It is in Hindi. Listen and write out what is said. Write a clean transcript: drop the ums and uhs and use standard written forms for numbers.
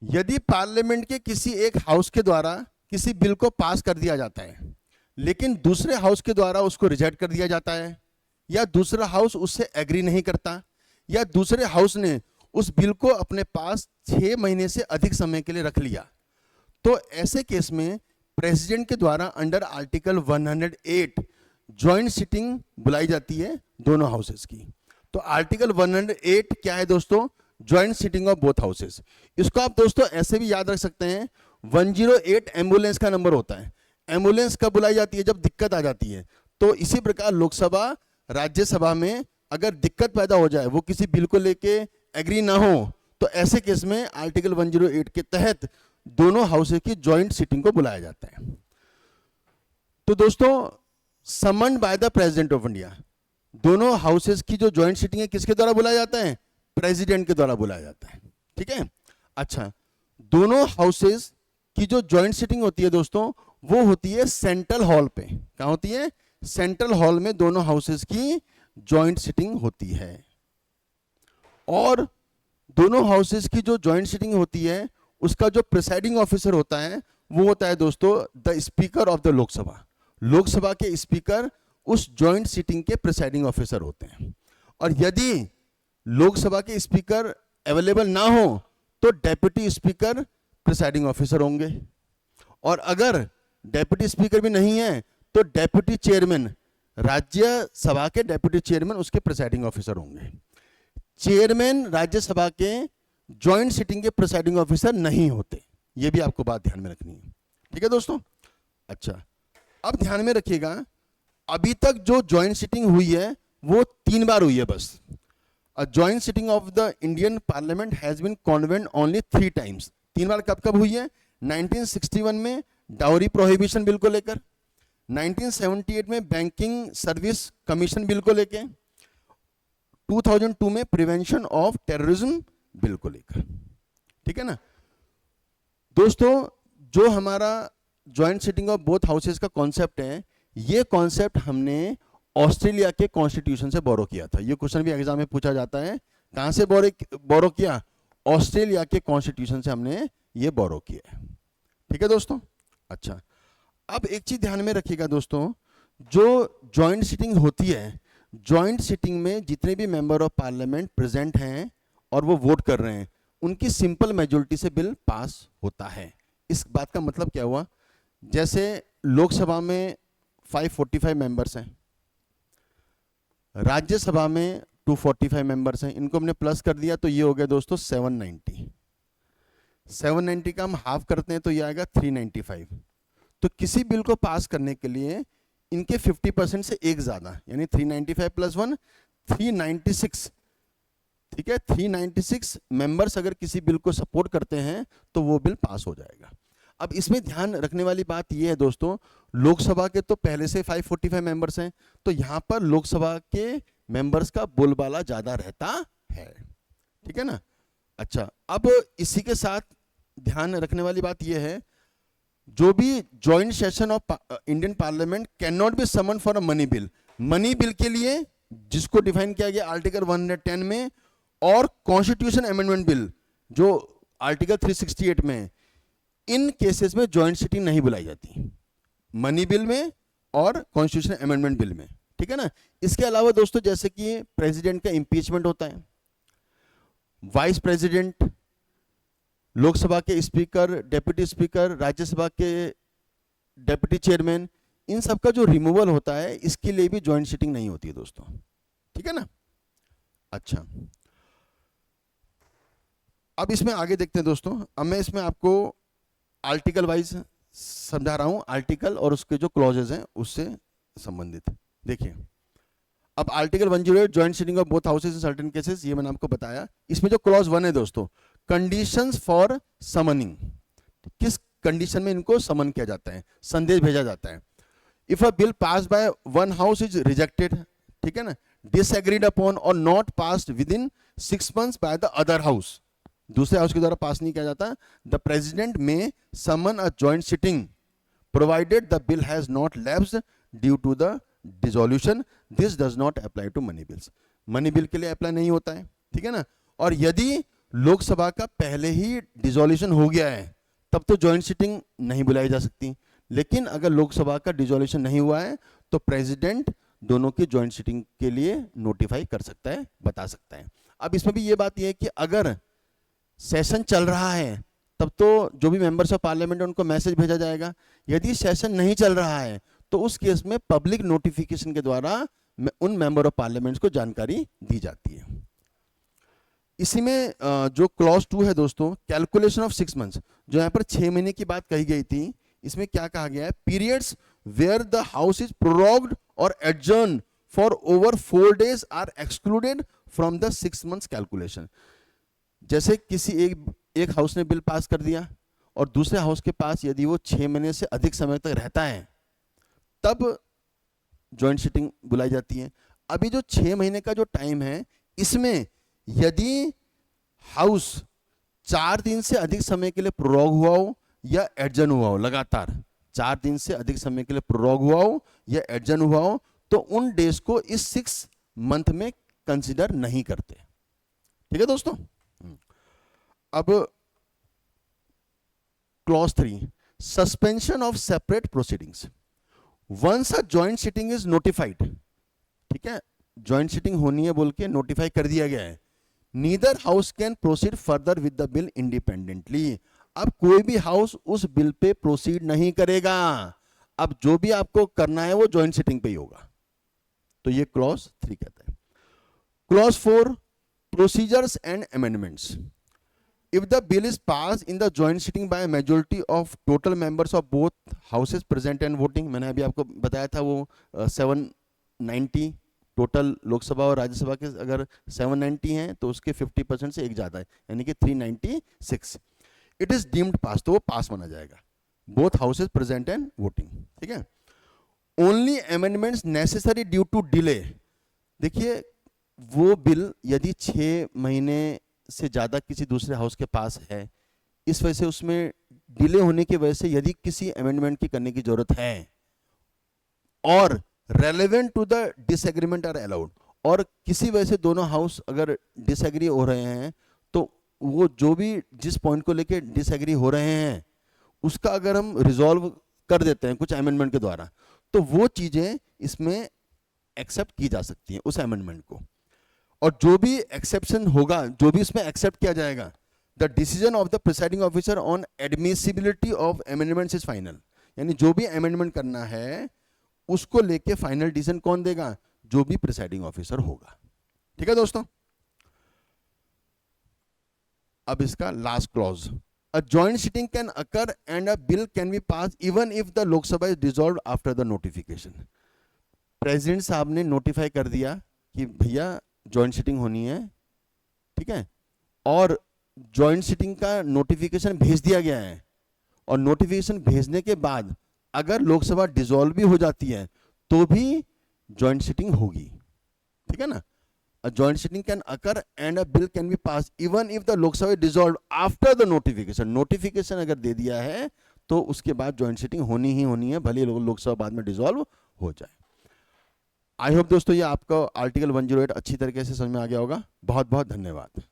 यदि पार्लियामेंट के किसी एक हाउस के द्वारा किसी बिल को पास कर दिया जाता है लेकिन दूसरे हाउस के द्वारा उसको रिजेक्ट कर दिया जाता है, या दूसरा हाउस उससे एग्री नहीं करता, या दूसरे हाउस ने उस बिल को अपने पास 6 महीने से अधिक समय के लिए रख लिया, तो ऐसे केस में प्रेसिडेंट के द्वारा अंडर आर्टिकल 108 ज्वाइंट सिटिंग बुलाई जाती है दोनों हाउसेस की। तो आर्टिकल 108 क्या है दोस्तों? Joint sitting of both houses. इसको आप दोस्तों ऐसे भी याद रख सकते हैं, 108 एम्बुलेंस का नंबर होता है। एम्बुलेंस कब बुलाई जाती है? जब दिक्कत आ जाती है। तो इसी प्रकार लोकसभा राज्यसभा में अगर दिक्कत पैदा हो जाए, वो किसी बिल को लेके एग्री ना हो, तो ऐसे केस में आर्टिकल 108 के तहत दोनों हाउसेस की ज्वाइंट सिटिंग को बुलाया जाता है। तो दोस्तों summoned by the president of India, दोनों हाउसेस की जो ज्वाइंट सिटिंग है किसके द्वारा बुलाया जाता है? प्रेसिडेंट के द्वारा बुलाया जाता है। ठीक है। अच्छा, दोनों हाउसेस की जो ज्वाइंट सिटिंग होती है दोस्तों, वो होती है सेंट्रल हॉल पे। क्या होती है? सेंट्रल हॉल में दोनों हाउसेस की ज्वाइंट सिटिंग होती है। और दोनों हाउसेस की जो ज्वाइंट सिटिंग होती है, उसका जो प्रिसाइडिंग ऑफिसर होता है वो होता है दोस्तों the speaker of the Lok Sabha. Lok Sabha के स्पीकर उस ज्वाइंट सिटिंग के प्रिसाइडिंग ऑफिसर होते हैं। और यदि लोकसभा के स्पीकर अवेलेबल ना हो तो डेप्यूटी स्पीकर प्रिसाइडिंग ऑफिसर होंगे। और अगर डेप्यूटी स्पीकर भी नहीं है तो डेप्यूटी चेयरमैन, राज्यसभा के डेप्यूटी चेयरमैन उसके प्रिसाइडिंग ऑफिसर होंगे। चेयरमैन राज्यसभा के ज्वाइंट सिटिंग के प्रिसाइडिंग ऑफिसर नहीं होते। यह भी आपको बात ध्यान में रखनी है। ठीक है दोस्तों। अच्छा, अब ध्यान में रखिएगा, अभी तक जो ज्वाइंट सिटिंग हुई है वो 3 बार हुई है बस। A joint sitting of the Indian parliament has been convened only 3 times. 3 बार कब कब हुई है? 1961 में डाउरी प्रोहिबिशन बिल को लेकर, 1978 में बैंकिंग सर्विस कमीशन बिल को लेकर, 2002 में प्रिवेंशन ऑफ टेररिज्म बिल को लेकर। ठीक है ना दोस्तों? जो हमारा joint sitting of both houses का कॉन्सेप्ट है, ये कॉन्सेप्ट हमने ऑस्ट्रेलिया के कॉन्स्टिट्यूशन से बोरो किया था। ये क्वेश्चन भी एग्जाम में पूछा जाता है, कहां से बोरो किया? ऑस्ट्रेलिया के कॉन्स्टिट्यूशन से हमने ये बोरो किया है। ठीक है दोस्तों। अच्छा, अब एक चीज ध्यान में रखिएगा दोस्तों, जो ज्वाइंट सिटिंग होती है, ज्वाइंट सिटिंग में जितने भी मेंबर ऑफ पार्लियामेंट प्रेजेंट हैं और वो वोट कर रहे हैं, उनकी सिंपल मेजोरिटी से बिल पास होता है। इस बात का मतलब क्या हुआ? जैसे लोकसभा में 545 मेंबर्स हैं, राज्यसभा में 245 मेंबर्स हैं, इनको हमने प्लस कर दिया तो ये हो गया दोस्तों 790। 790 का हम हाफ करते हैं तो ये आएगा 395। तो किसी बिल को पास करने के लिए इनके 50% से एक ज्यादा, यानी 395 प्लस 1 396। ठीक है, 396 मेंबर्स अगर किसी बिल को सपोर्ट करते हैं तो वो बिल पास हो जाएगा। अब इसमें ध्यान रखने वाली बात यह है दोस्तों, लोकसभा के तो पहले से 545 मेंबर्स हैं, तो यहां पर लोकसभा के मेंबर्स का बोलबाला ज्यादा रहता है। ठीक है ना। अच्छा, अब इसी के साथ ध्यान रखने वाली बात यह है, जो भी joint session of Indian parliament can not be someone for a money bill. Money bill के लिए जिसको डिफाइन किया गया आर्टिकल 110 में, और कॉन्स्टिट्यूशन अमेंडमेंट बिल जो आर्टिकल 368 में, इन केसेस में ज्वाइंट सिटिंग नहीं बुलाई जाती, मनी बिल में और कॉन्स्टिट्यूशन अमेंडमेंट बिल में। ठीक है ना। इसके अलावा दोस्तों जैसे कि प्रेसिडेंट का इंपीचमेंट होता है, वाइस प्रेसिडेंट, लोकसभा के स्पीकर, डेप्यूटी स्पीकर, राज्यसभा के डेप्यूटी चेयरमैन, इन सब का जो रिमूवल होता है, इसके लिए भी ज्वाइंट सिटिंग नहीं होती है दोस्तों। ठीक है ना। अच्छा, अब इसमें आगे देखते हैं दोस्तों। अब मैं इसमें आपको आर्टिकल वाइज समझा रहा हूं, आर्टिकल और उसके जो क्लॉजेज हैं उससे संबंधित। देखिए, अब article 108 joint sitting of both houses in certain cases, ये मैंने आपको बताया। इसमें जो क्लॉज 1 है दोस्तों, कंडीशंस फॉर समनिंग, किस कंडीशन में इनको समन किया जाता है, संदेश भेजा जाता है। If a bill pass by one house is rejected, ठीक है ना, डिसएग्रीड अपॉन और not passed within 6 months by the other house, दूसरे हाउस के द्वारा पास नहीं किया जाता, the president may summon a joint sitting provided the bill has not lapsed due to the dissolution. This does not apply to money bills. Money bill के लिए अप्लाई नहीं होता है। ठीक है ना। और यदि लोकसभा का पहले ही डिसॉल्यूशन हो गया है तब तो ज्वाइंट सिटिंग नहीं बुलाई जा सकती, लेकिन अगर लोकसभा का डिसॉल्यूशन नहीं हुआ है तो प्रेसिडेंट दोनों की ज्वाइंट सिटिंग के लिए नोटिफाई कर सकता है, बता सकता है। अब इसमें भी ये बात यह है कि अगर सेशन चल रहा है तब तो जो भी मेंबर्स ऑफ पार्लियामेंट है उनको मैसेज भेजा जाएगा। यदि सेशन नहीं चल रहा है तो उस केस में पब्लिक नोटिफिकेशन के द्वारा उन मेंबर ऑफ पार्लियामेंट को जानकारी दी जाती है। इसी में जो क्लॉज 2 है दोस्तों, कैलकुलेशन ऑफ 6 मंथ्स, जो यहाँ पर 6 महीने की बात कही गई थी, इसमें क्या कहा गया है, periods where the house is prorogued और adjourn for over 4 days are excluded from the 6 months calculation. जैसे किसी एक हाउस ने बिल पास कर दिया और दूसरे हाउस के पास यदि वो 6 महीने से अधिक समय तक रहता है तब ज्वाइंट सिटिंग बुलाई जाती है। अभी जो 6 महीने का जो टाइम है, इसमें यदि हाउस 4 दिन से अधिक समय के लिए प्रोरोग हुआ हो या एडजर्न हुआ हो, लगातार 4 दिन से अधिक समय के लिए प्रोरोग हुआ हो या एडजर्न हुआ हो, तो उन डेज को इस 6 month में कंसिडर नहीं करते। ठीक है दोस्तों। अब clause 3, suspension of separate proceedings. Once a joint sitting is notified, ठीक है, जॉइंट सिटिंग होनी है बोल के नोटिफाई कर दिया गया है, neither house can proceed further with the bill independently. अब कोई भी हाउस उस बिल पे प्रोसीड नहीं करेगा। अब जो भी आपको करना है वो जॉइंट सिटिंग पे ही होगा। तो ये क्लॉज 3 कहता है। Clause 4, procedures and amendments. If the bill is passed in the joint sitting by a majority of total members of both houses present and voting, मैंने अभी आपको बताया था वो 790 टोटल लोकसभा और राज्यसभा के अगर 790 हैं तो उसके 50% से एक ज़्यादा है, यानी कि 396। इट इज डीम्ड पास, तो वो पास माना जाएगा, both houses present and voting. ठीक है। Only amendments necessary due to delay. देखिए वो बिल यदि 6 महीने से ज़्यादा किसी दूसरे हाउस के पास है, इस वजह से उसमें डिले होने की वजह से यदि किसी अमेंडमेंट की करने की जरूरत है और relevant to the disagreement are allowed, और किसी वजह से दोनों हाउस अगर डिसएग्री हो रहे हैं तो वो जो भी जिस पॉइंट को लेके डिसएग्री हो रहे हैं उसका अगर हम रिजॉल्व कर देते हैं कुछ अमेंडमेंट के द्वारा, तो वो चीज़ें इसमें एक्सेप्ट की जा सकती हैं उस अमेंडमेंट को। और जो भी एक्सेप्शन होगा, जो भी इसमें एक्सेप्ट किया जाएगा, the decision of the presiding officer on admissibility of amendments is final. यानी जो भी अमेंडमेंट करना है उसको लेके फाइनल डिसीजन कौन देगा, जो भी प्रिसाइडिंग ऑफिसर होगा। ठीक है दोस्तों। अब इसका last clause, a joint sitting can occur and a bill can be pass even if the Lok Sabha is dissolved after the notification. President साहब ने नोटिफाई कर दिया कि भैया जॉइंट सिटिंग होनी है, ठीक है, और जॉइंट सिटिंग का नोटिफिकेशन भेज दिया गया है, और नोटिफिकेशन भेजने के बाद अगर लोकसभा डिसॉल्व भी हो जाती है तो भी जॉइंट सिटिंग होगी। ठीक है ना। अ joint sitting can occur and a bill can be pass even if the Lok Sabha is dissolved after the notification. Notification अगर दे दिया है तो उसके बाद जॉइंट सिटिंग होनी ही होनी है, भले लोकसभा बाद में डिसॉल्व हो जाए। आई होप दोस्तों ये आपको आर्टिकल 108 अच्छी तरीके से समझ में आ गया होगा। बहुत बहुत धन्यवाद।